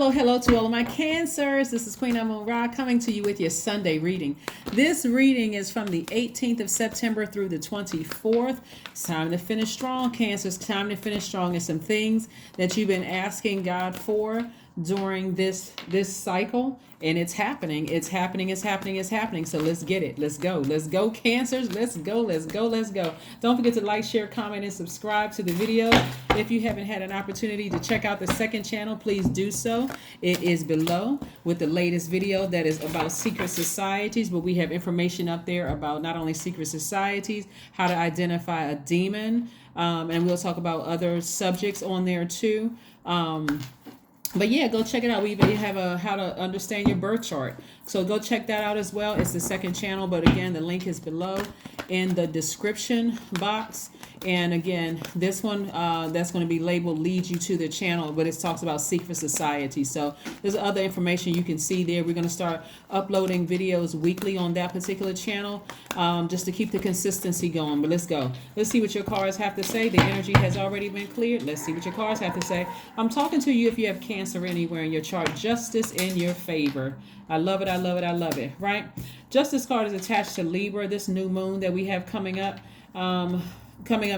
Hello to all of my Cancers. This is Queen Amun Ra coming to you with your Sunday reading. This reading is from the 18th of September through the 24th. It's time to finish strong, Cancers. Time to finish strong. And some things that you've been asking God for during this cycle, and it's happening. It's happening. So let's get it. Let's go, Cancers. Let's go. Don't forget to like, share, comment, and subscribe to the video. If you haven't had an opportunity to check out the second channel, please do so. It is below with the latest video that is about secret societies, but we have information up there about not only secret societies, how to identify a demon, and we'll talk about other subjects on there too. But yeah, go check it out. We even have a how to understand your birth chart. So go check that out as well. It's the second channel, but again, the link is below in the description box. And again, this one that's going to be labeled leads you to the channel, but it talks about secret society. So there's other information you can see there. We're going to start uploading videos weekly on that particular channel, just to keep the consistency going. But let's go. Let's see what your cards have to say. The energy has already been cleared. Let's see what your cards have to say. I'm talking to you if you have Cancer anywhere in your chart. Justice in your favor. I love it, right? Justice card is attached to Libra. This new moon that we have coming up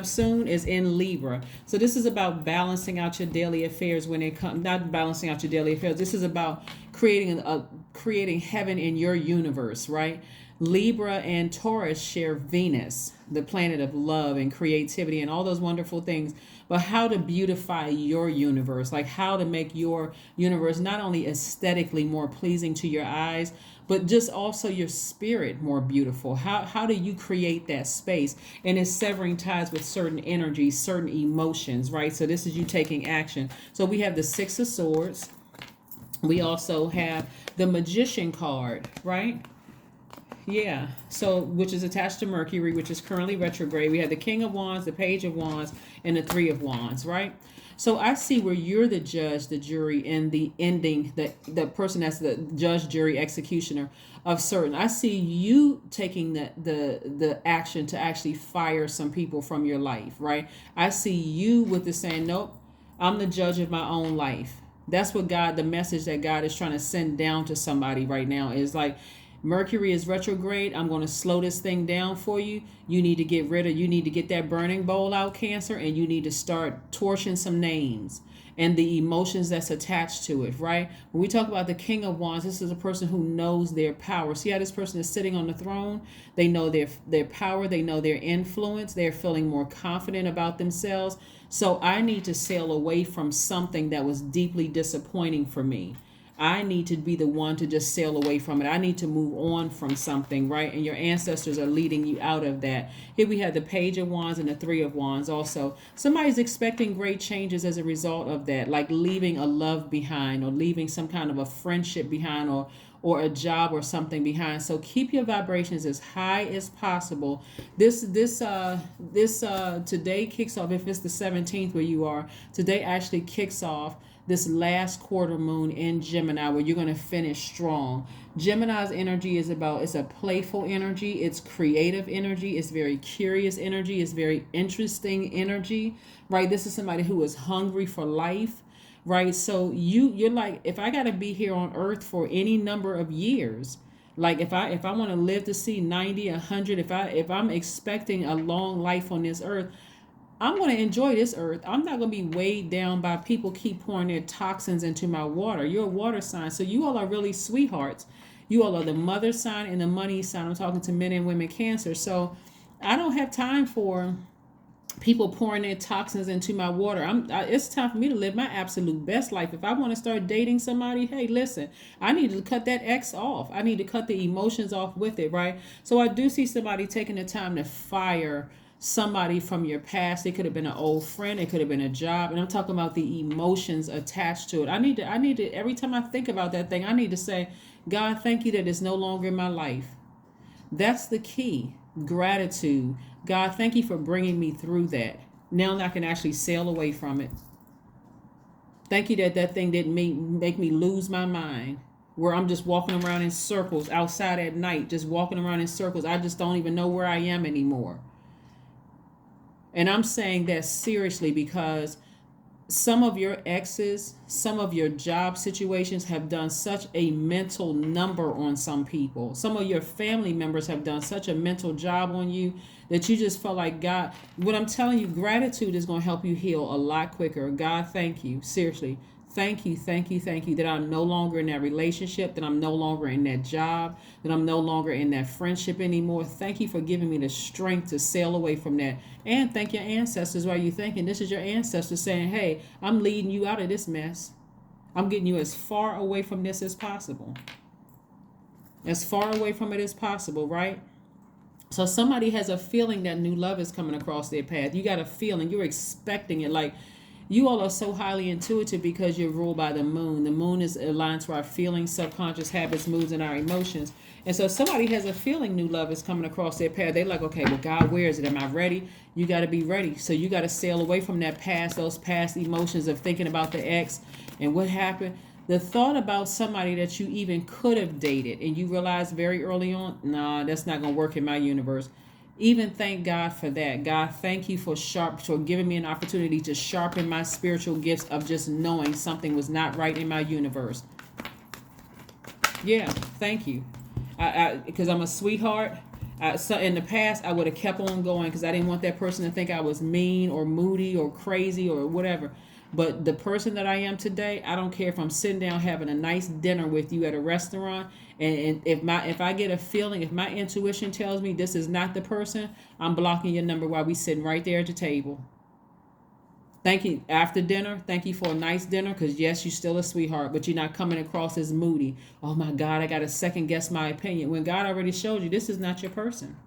soon is in Libra. So this is about balancing out your daily affairs when it comes, not balancing out your daily affairs. This is about creating heaven in your universe, right? Libra and Taurus share Venus, the planet of love and creativity and all those wonderful things, but how to beautify your universe, like how to make your universe not only aesthetically more pleasing to your eyes, but just also your spirit more beautiful. How do you create that space? And it's severing ties with certain energies, certain emotions, right? So this is you taking action. So we have the Six of Swords. We also have the Magician card, right? Yeah, so which is attached to Mercury, which is currently retrograde. We have the King of Wands, the Page of Wands, and the Three of Wands, right? So I see where you're the judge, the jury, and the ending, the person that's the judge, jury, executioner of certain. I see you taking the action to actually fire some people from your life, right? I see you with the saying, nope, I'm the judge of my own life. That's what the message that God is trying to send down to somebody right now is like, Mercury is retrograde. I'm going to slow this thing down for you. You need to get that burning bowl out, Cancer, and you need to start torching some names and the emotions that's attached to it, right? When we talk about the King of Wands, this is a person who knows their power. See how this person is sitting on the throne? They know their power. They know their influence. They're feeling more confident about themselves. So I need to sail away from something that was deeply disappointing for me. I need to be the one to just sail away from it. I need to move on from something, right? And your ancestors are leading you out of that. Here we have the Page of Wands and the Three of Wands also. Somebody's expecting great changes as a result of that, like leaving a love behind or leaving some kind of a friendship behind or a job or something behind. So keep your vibrations as high as possible. This today kicks off, if it's the 17th where you are, today actually kicks off this last quarter moon in Gemini where you're going to finish strong. Gemini's energy is it's a playful energy. It's creative energy. It's very curious energy. It's very interesting energy, right? This is somebody who is hungry for life, right? So you're like, if I got to be here on earth for any number of years, like if I want to live to see 90, 100, if I'm expecting a long life on this earth, I'm going to enjoy this earth. I'm not going to be weighed down by people keep pouring their toxins into my water. You're a water sign. So you all are really sweethearts. You all are the mother sign and the money sign. I'm talking to men and women Cancer. So I don't have time for people pouring their toxins into my water. It's time for me to live my absolute best life. If I want to start dating somebody, hey, listen, I need to cut that ex off. I need to cut the emotions off with it, right? So I do see somebody taking the time to fire somebody from your past. It could have been an old friend. It could have been a job. And I'm talking about the emotions attached to it. I need to, every time I think about that thing, I need to say, God, thank you that it's no longer in my life. That's the key. Gratitude. God, thank you for bringing me through that. Now I can actually sail away from it. Thank you that thing didn't make me lose my mind, where I'm just walking around in circles outside at night, just walking around in circles. I just don't even know where I am anymore. And I'm saying that seriously because some of your exes, some of your job situations have done such a mental number on some people. Some of your family members have done such a mental job on you that you just felt like God. What I'm telling you, gratitude is going to help you heal a lot quicker. God, thank you. Seriously. Thank you, thank you, thank you that I'm no longer in that relationship, that I'm no longer in that job, that I'm no longer in that friendship anymore. Thank you for giving me the strength to sail away from that. And thank your ancestors while you're thinking. This is your ancestors saying, hey, I'm leading you out of this mess. I'm getting you as far away from this as possible. As far away from it as possible, right? So somebody has a feeling that new love is coming across their path. You got a feeling. You're expecting it. Like, you all are so highly intuitive because you're ruled by the moon. The moon is aligned to our feelings, subconscious habits, moods, and our emotions. And so somebody has a feeling new love is coming across their path. They're like, okay, well, God, where is it? Am I ready? You got to be ready. So you got to sail away from that past, those past emotions of thinking about the ex and what happened. The thought about somebody that you even could have dated and you realized very early on, nah, that's not going to work in my universe. Even thank God for that. God, thank you for giving me an opportunity to sharpen my spiritual gifts of just knowing something was not right in my universe. Yeah, thank you. Because I'm a sweetheart. So in the past, I would have kept on going because I didn't want that person to think I was mean or moody or crazy or whatever. But the person that I am today, I don't care if I'm sitting down having a nice dinner with you at a restaurant, and if I get a feeling, if my intuition tells me this is not the person, I'm blocking your number while we sitting right there at the table. Thank you after dinner. Thank you for a nice dinner because yes, you're still a sweetheart, but you're not coming across as moody. Oh my God, I got to second guess my opinion when God already showed you this is not your person.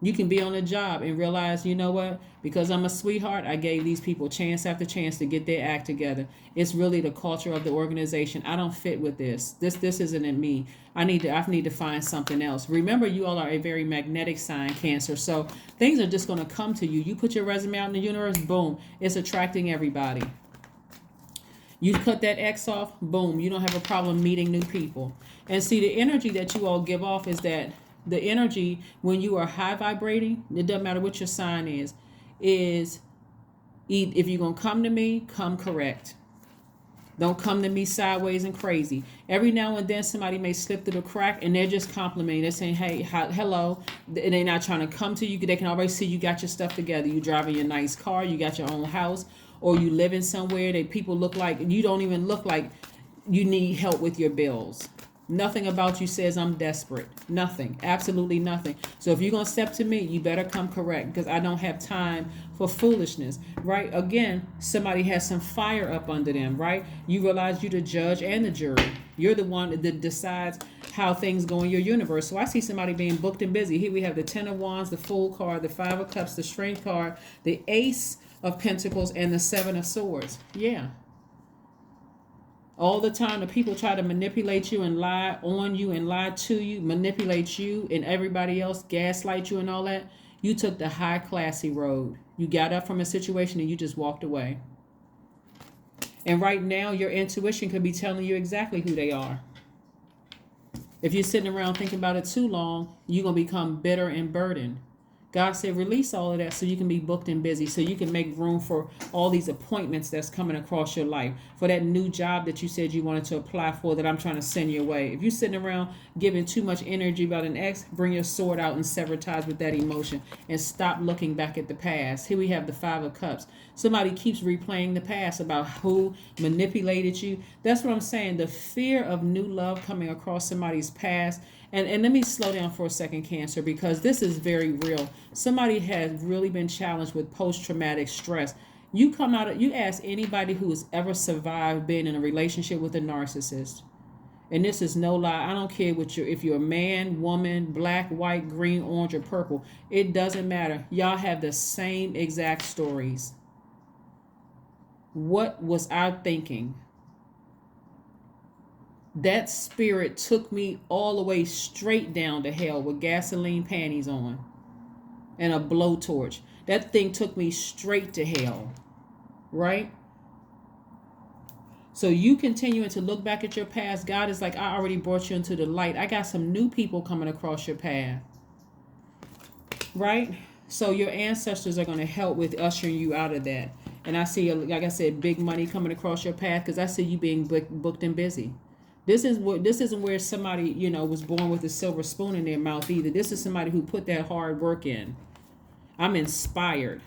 You can be on a job and realize, you know what? Because I'm a sweetheart, I gave these people chance after chance to get their act together. It's really the culture of the organization. I don't fit with this. This isn't in me. I need to find something else. Remember, you all are a very magnetic sign, Cancer. So things are just going to come to you. You put your resume out in the universe, boom, it's attracting everybody. You cut that X off, boom, you don't have a problem meeting new people. And see, the energy that you all give off is that the energy when you are high vibrating, it doesn't matter what your sign is if you're going to come to me, come correct. Don't come to me sideways and crazy. Every now and then somebody may slip through the crack and they're just complimenting. They're saying, hey, hello. And they're not trying to come to you. They can already see you got your stuff together. You driving your nice car. You got your own house. Or you living somewhere that people look like. You don't even look like you need help with your bills. Nothing about you says I'm desperate. Nothing. Absolutely nothing. So if you're going to step to me, you better come correct because I don't have time for foolishness, right? Again, somebody has some fire up under them, right? You realize you're the judge and the jury. You're the one that decides how things go in your universe. So I see somebody being booked and busy. Here we have the 10 of Wands, the Fool card, the 5 of Cups, the Strength card, the Ace of Pentacles, and the 7 of Swords. Yeah. All the time, the people try to manipulate you and lie on you and lie to you, manipulate you and everybody else, gaslight you and all that. You took the high classy road. You got up from a situation and you just walked away. And right now, your intuition could be telling you exactly who they are. If you're sitting around thinking about it too long, you're going to become bitter and burdened. God said, release all of that so you can be booked and busy, so you can make room for all these appointments that's coming across your life, for that new job that you said you wanted to apply for that I'm trying to send your way. If you're sitting around giving too much energy about an ex, bring your sword out and sever ties with that emotion and stop looking back at the past. Here we have the 5 of Cups. Somebody keeps replaying the past about who manipulated you. That's what I'm saying. The fear of new love coming across somebody's past. And let me slow down for a second, Cancer, because this is very real. Somebody has really been challenged with post-traumatic stress. You ask anybody who has ever survived being in a relationship with a narcissist. And this is no lie. I don't care if you're a man, woman, black, white, green, orange, or purple. It doesn't matter. Y'all have the same exact stories. What was I thinking? That spirit took me all the way straight down to hell with gasoline panties on and a blowtorch. That thing took me straight to hell, right? So you continuing to look back at your past. God is like, I already brought you into the light. I got some new people coming across your path, right? So your ancestors are going to help with ushering you out of that. And I see, like I said, big money coming across your path because I see you being booked and busy. This isn't where somebody, was born with a silver spoon in their mouth either. This is somebody who put that hard work in. I'm inspired.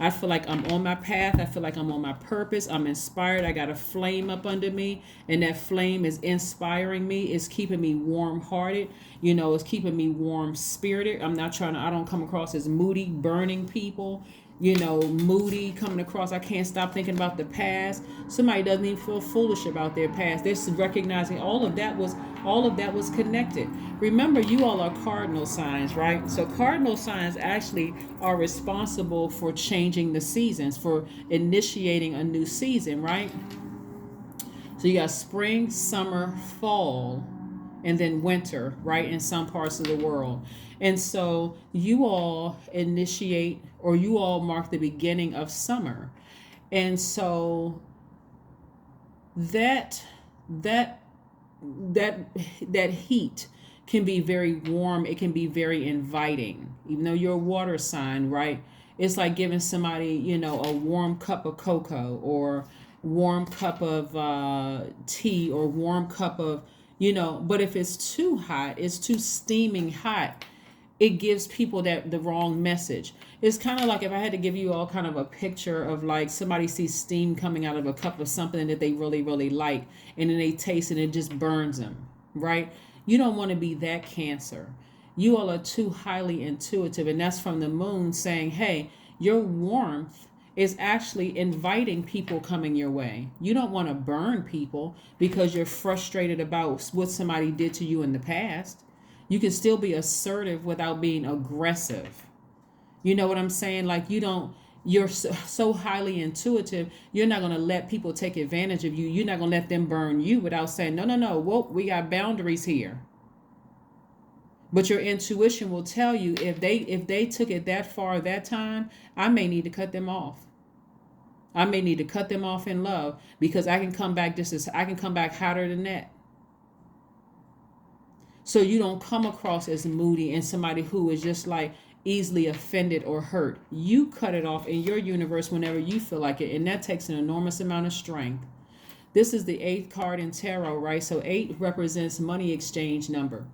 I feel like I'm on my path. I feel like I'm on my purpose. I'm inspired. I got a flame up under me, and that flame is inspiring me. It's keeping me warm-hearted. It's keeping me warm-spirited. I don't come across as moody, burning people. Moody, coming across, I can't stop thinking about the past. Somebody doesn't even feel foolish about their past. They're recognizing all of that was connected. Remember, you all are cardinal signs, right? So cardinal signs actually are responsible for changing the seasons, for initiating a new season, right? So you got spring, summer, fall, and then winter, right, in some parts of the world. And so you all initiate, or you all mark the beginning of summer. And so that heat can be very warm. It can be very inviting. Even though you're a water sign, right? It's like giving somebody, a warm cup of cocoa, or warm cup of tea, or warm cup of, but if it's too hot, it's too steaming hot, it gives people the wrong message. It's kind of like if I had to give you all kind of a picture of like somebody sees steam coming out of a cup of something that they really, really like, and then they taste it and it just burns them, right? You don't want to be that Cancer. You all are too highly intuitive, and that's from the moon saying, hey, your warmth is actually inviting people coming your way. You don't want to burn people because you're frustrated about what somebody did to you in the past. You can still be assertive without being aggressive. You know what I'm saying? Like you're so highly intuitive, you're not going to let people take advantage of you. You're not going to let them burn you without saying, no, whoa, we got boundaries here. But your intuition will tell you if they took it that far that time, I may need to cut them off. I may need to cut them off in love because I can come back hotter than that. So you don't come across as moody and somebody who is just like easily offended or hurt. You cut it off in your universe whenever you feel like it, and that takes an enormous amount of strength. This is the 8th card in tarot, right? So 8 represents money exchange number.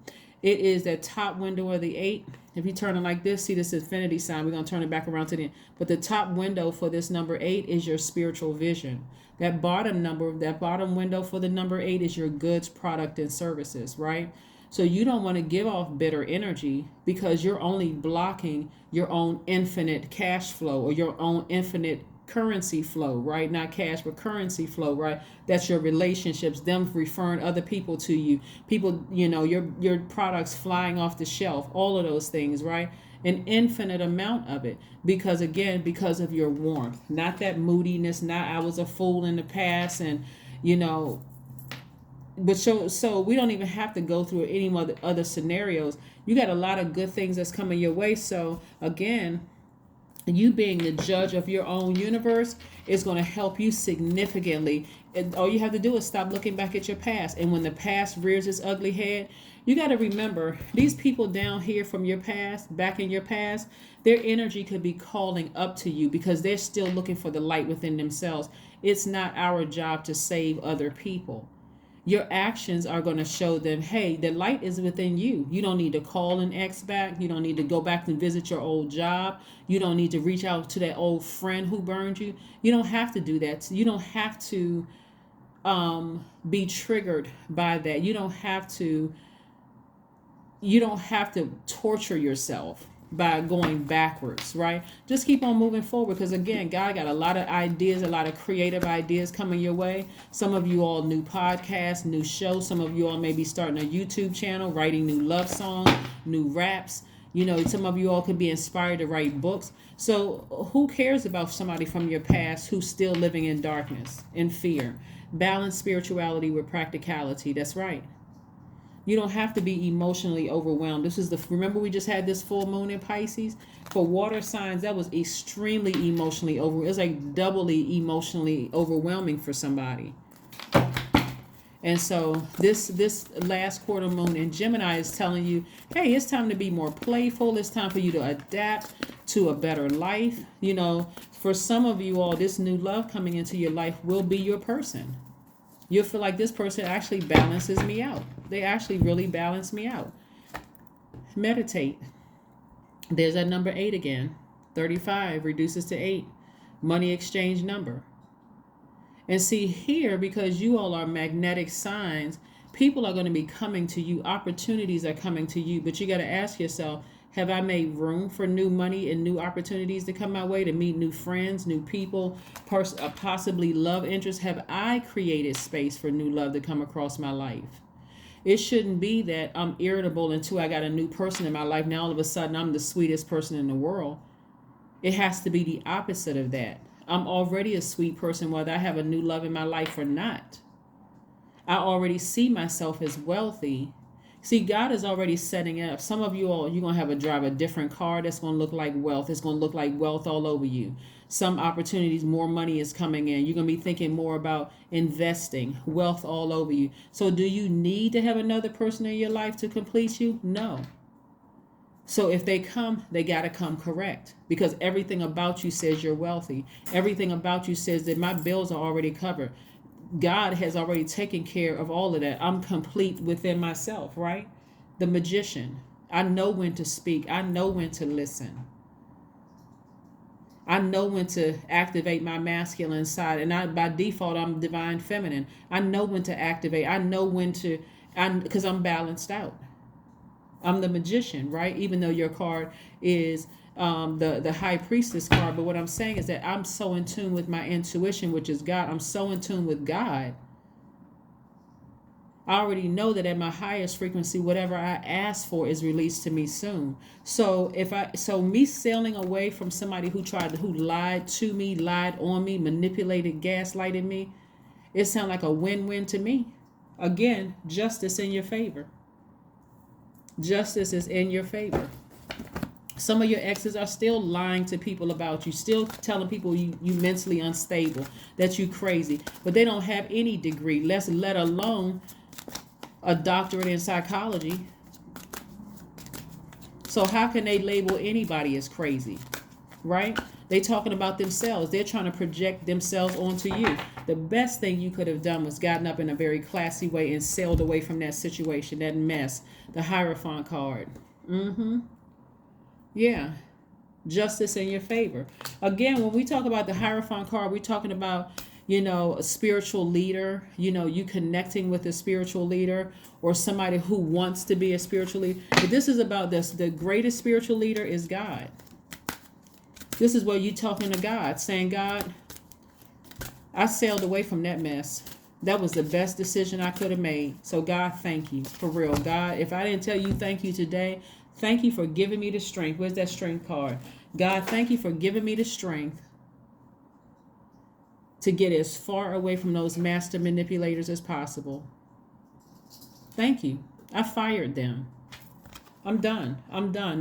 It is that top window of the 8. If you turn it like this, see this infinity sign. We're going to turn it back around to the end. But the top window for this number 8 is your spiritual vision. That bottom window for the number 8 is your goods, product, and services, right? So you don't want to give off bitter energy because you're only blocking your own infinite cash flow or your own infinite currency flow, right? Not cash, but currency flow, right? That's your relationships, them referring other people to you, people, your products flying off the shelf, all of those things, right? An infinite amount of it because of your warmth, not that moodiness, not I was a fool in the past and, but so we don't even have to go through any other scenarios. You got a lot of good things that's coming your way. So again, you being the judge of your own universe is going to help you significantly. And all you have to do is stop looking back at your past. And when the past rears its ugly head, you got to remember these people down here from your past, back in your past, their energy could be calling up to you because they're still looking for the light within themselves. It's not our job to save other people. Your actions are going to show them, hey, the light is within you. You don't need to call an ex back. You don't need to go back and visit your old job. You don't need to reach out to that old friend who burned you. You don't have to do that. You don't have to be triggered by that. You don't have to torture yourself by going backwards, right? Just keep on moving forward because again, God got a lot of ideas, a lot of creative ideas coming your way. Some of you all new podcasts, new shows. Some of you all may be starting a YouTube channel, writing new love songs, new raps. Some of you all could be inspired to write books. So who cares about somebody from your past who's still living in darkness, in fear? Balance spirituality with practicality. That's right. You don't have to be emotionally overwhelmed. Remember we just had this full moon in Pisces? For water signs, that was extremely emotionally overwhelming. It's like doubly emotionally overwhelming for somebody. And so this last quarter moon in Gemini is telling you, hey, it's time to be more playful. It's time for you to adapt to a better life. You know, for some of you all, this new love coming into your life will be your person. You'll feel like this person actually balances me out. They actually really balance me out. Meditate. There's that number 8 again. 35 reduces to 8. Money exchange number. And see here, because you all are magnetic signs, people are going to be coming to you. Opportunities are coming to you. But you got to ask yourself, have I made room for new money and new opportunities to come my way, to meet new friends, new people, possibly love interests? Have I created space for new love to come across my life? It shouldn't be that I'm irritable until I got a new person in my life. Now all of a sudden I'm the sweetest person in the world. It has to be the opposite of that. I'm already a sweet person, whether I have a new love in my life or not. I already see myself as wealthy. See, God is already setting up. Some of you all, you're going to have to drive a different car that's going to look like wealth. It's going to look like wealth all over you. Some opportunities, more money is coming in. You're going to be thinking more about investing, wealth all over you. So do you need to have another person in your life to complete you? No. So if they come, they got to come correct, because everything about you says you're wealthy. Everything about you says that my bills are already covered. God has already taken care of all of that. I'm complete within myself, right? The Magician. I know when to speak. I know when to listen. I know when to activate my masculine side. And by default, I'm divine feminine. I know when to activate. I know when to, because I'm balanced out. I'm the Magician, right? Even though your card is the High Priestess card. But what I'm saying is that I'm so in tune with my intuition, which is God. I'm so in tune with God. I already know that at my highest frequency, whatever I ask for is released to me soon. So me sailing away from somebody who lied to me, lied on me, manipulated, gaslighted me, it sounds like a win-win to me. Again, justice in your favor. Justice is in your favor. Some of your exes are still lying to people about you, still telling people you mentally unstable, that you crazy, but they don't have any degree, let alone a doctorate in psychology. So how can they label anybody as crazy, right? They talking about themselves. They're trying to project themselves onto you. The best thing you could have done was gotten up in a very classy way and sailed away from that situation, that mess. The Hierophant card. Yeah. Justice in your favor. Again, when we talk about the Hierophant card, we're talking about, a spiritual leader, you connecting with a spiritual leader or somebody who wants to be a spiritual leader. But this is about this. The greatest spiritual leader is God. This is where you talking to God, saying, God, I sailed away from that mess. That was the best decision I could have made. So God, thank you. For real. God, if I didn't tell you thank you today, thank you for giving me the strength. Where's that strength card? God, thank you for giving me the strength to get as far away from those master manipulators as possible. Thank you. I fired them. I'm done.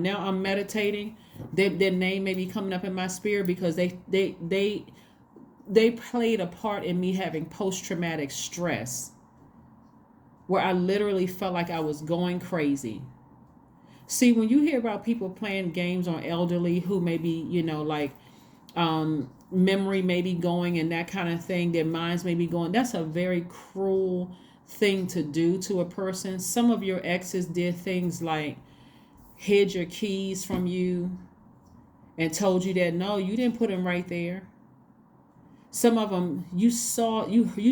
Now I'm meditating. Their name may be coming up in my spirit because they played a part in me having post-traumatic stress, where I literally felt like I was going crazy. See, when you hear about people playing games on elderly who may be, memory may be going and that kind of thing, their minds may be going, that's a very cruel thing to do to a person. Some of your exes did things like hid your keys from you and told you that, no, you didn't put them right there. Some of them, you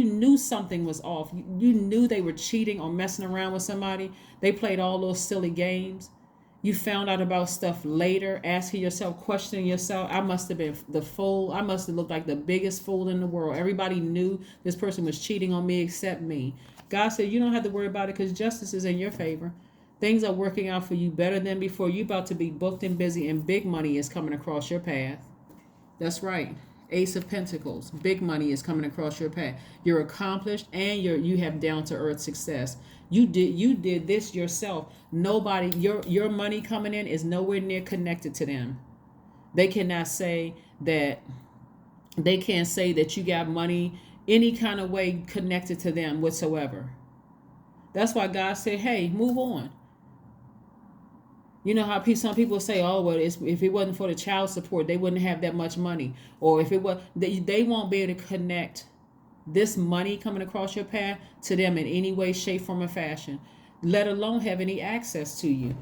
knew something was off. You knew they were cheating or messing around with somebody. They played all those silly games. You found out about stuff later, asking yourself, questioning yourself. I must have been the fool. I must have looked like the biggest fool in the world. Everybody knew this person was cheating on me except me. God said, you don't have to worry about it because justice is in your favor. Things are working out for you better than before. You're about to be booked and busy, and big money is coming across your path. That's right. Ace of Pentacles. Big money is coming across your path. You're accomplished and you have down to earth success. You did this yourself. Nobody, your money coming in is nowhere near connected to them. They can't say that you got money any kind of way connected to them whatsoever. That's why God said, hey, move on. You know how some people say, oh, well, if it wasn't for the child support, they wouldn't have that much money. Or if it was, they won't be able to connect this money coming across your path to them in any way, shape, form, or fashion, let alone have any access to you.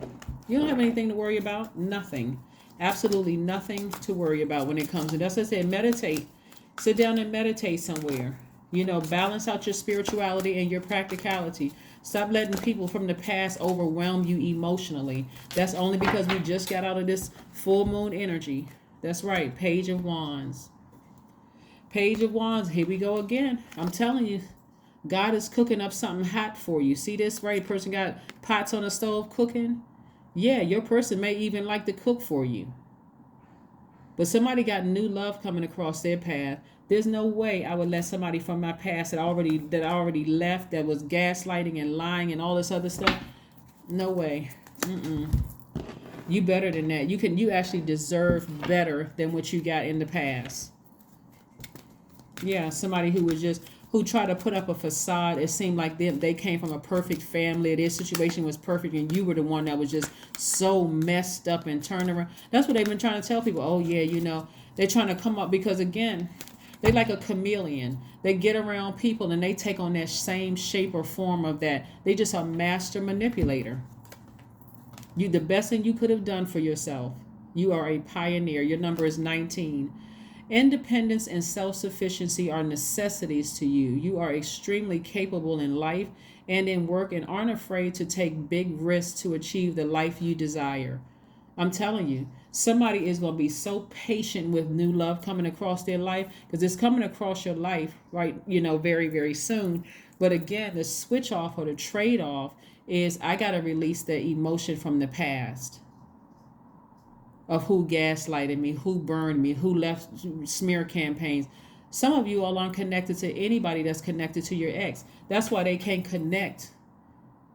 You don't have anything to worry about. Nothing. Absolutely nothing to worry about when it comes to, that's what I said, meditate. Sit down and meditate somewhere. Balance out your spirituality and your practicality. Stop letting people from the past overwhelm you emotionally. That's only because we just got out of this full moon energy. That's right. Page of Wands. Page of Wands. Here we go again. I'm telling you, God is cooking up something hot for you. See this, right? Person got pots on the stove cooking. Yeah, your person may even like to cook for you. But somebody got new love coming across their path. There's no way I would let somebody from my past that I already left, that was gaslighting and lying and all this other stuff. No way. You better than that. You actually deserve better than what you got in the past. Yeah, somebody who tried to put up a facade. It seemed like they came from a perfect family. Their situation was perfect, and you were the one that was just so messed up and turned around. That's what they've been trying to tell people. Oh, yeah, they're trying to come up because, again, they like a chameleon. They get around people, and they take on that same shape or form of that. They just a master manipulator. The best thing you could have done for yourself. You are a pioneer. Your number is 19. Independence and self-sufficiency are necessities to you. You are extremely capable in life and in work and aren't afraid to take big risks to achieve the life you desire. I'm telling you, somebody is going to be so patient with new love coming across their life, because it's coming across your life, right, very, very soon. But again, the switch off or the trade off is I got to release the emotion from the past of who gaslighted me, who burned me, who left smear campaigns. Some of you all aren't connected to anybody that's connected to your ex. That's why they can't connect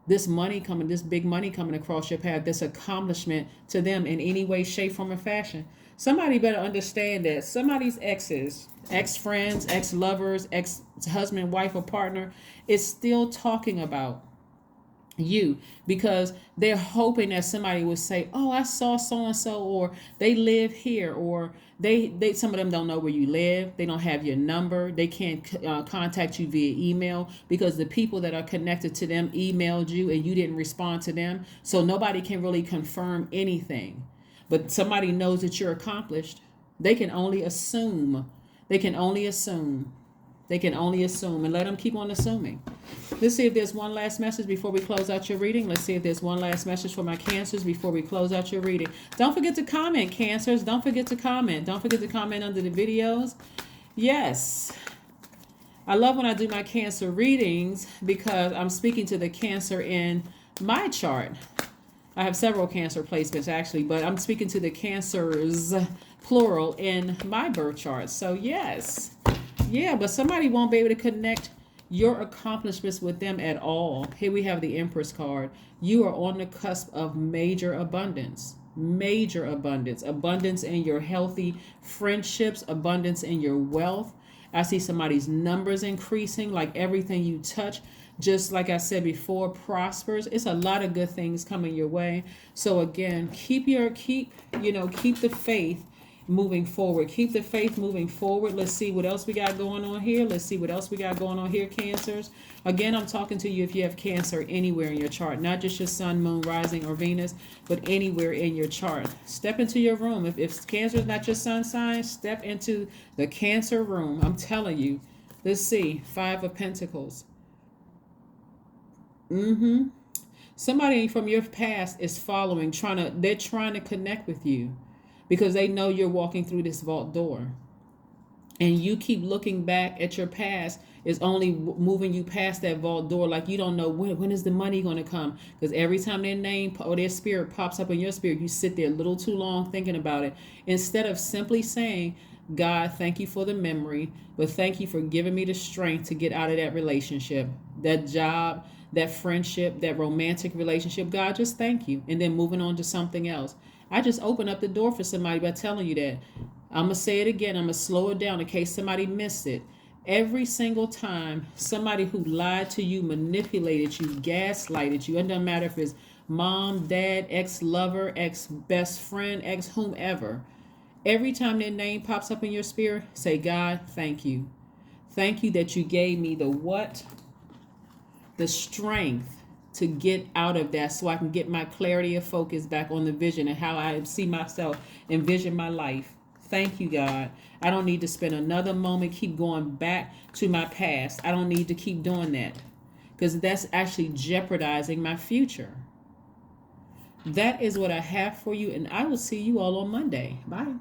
this big money coming across your path, this accomplishment to them in any way, shape, form, or fashion. Somebody better understand that somebody's exes, ex-friends, ex-lovers, ex-husband, wife, or partner is still talking about you, because they're hoping that somebody will say, oh, I saw so and so, or they live here, or they some of them don't know where you live, they don't have your number, they can't contact you via email because the people that are connected to them emailed you and you didn't respond to them, so nobody can really confirm anything. But somebody knows that you're accomplished. They can only assume. And let them keep on assuming. Let's see if there's one last message before we close out your reading. Let's see if there's one last message for my Cancers before we close out your reading. Don't forget to comment, Cancers. Don't forget to comment. Don't forget to comment under the videos. Yes. I love when I do my Cancer readings because I'm speaking to the Cancer in my chart. I have several Cancer placements actually, but I'm speaking to the Cancers, plural, in my birth chart. So yes. Yeah, but somebody won't be able to connect your accomplishments with them at all. Here we have the Empress card. You are on the cusp of major abundance. Abundance in your healthy friendships, abundance in your wealth. I see somebody's numbers increasing, like everything you touch, just like I said before, prospers. It's a lot of good things coming your way. So again, keep the faith moving forward. Keep the faith moving forward. Let's see what else we got going on here. Cancers. Again, I'm talking to you if you have Cancer anywhere in your chart, not just your sun, moon, rising, or Venus, but anywhere in your chart. Step into your room. If Cancer is not your sun sign, step into the Cancer room. I'm telling you. Let's see. 5 of Pentacles. Somebody from your past is following, they're trying to connect with you, because they know you're walking through this vault door. And you keep looking back at your past is only moving you past that vault door. Like you don't know when is the money going to come. Because every time their name or their spirit pops up in your spirit, you sit there a little too long thinking about it. Instead of simply saying, God, thank you for the memory, but thank you for giving me the strength to get out of that relationship, that job, that friendship, that romantic relationship. God, just thank you. And then moving on to something else. I just open up the door for somebody by telling you that. I'm going to say it again. I'm going to slow it down in case somebody missed it. Every single time somebody who lied to you, manipulated you, gaslighted you, it doesn't matter if it's mom, dad, ex-lover, ex-best friend, ex-whomever, every time their name pops up in your spirit, say, God, thank you. Thank you that you gave me the what? The strength to get out of that so I can get my clarity of focus back on the vision and how I see myself, envision my life. Thank you, God. I don't need to spend another moment, keep going back to my past. I don't need to keep doing that because that's actually jeopardizing my future. That is what I have for you, and I will see you all on Monday. Bye.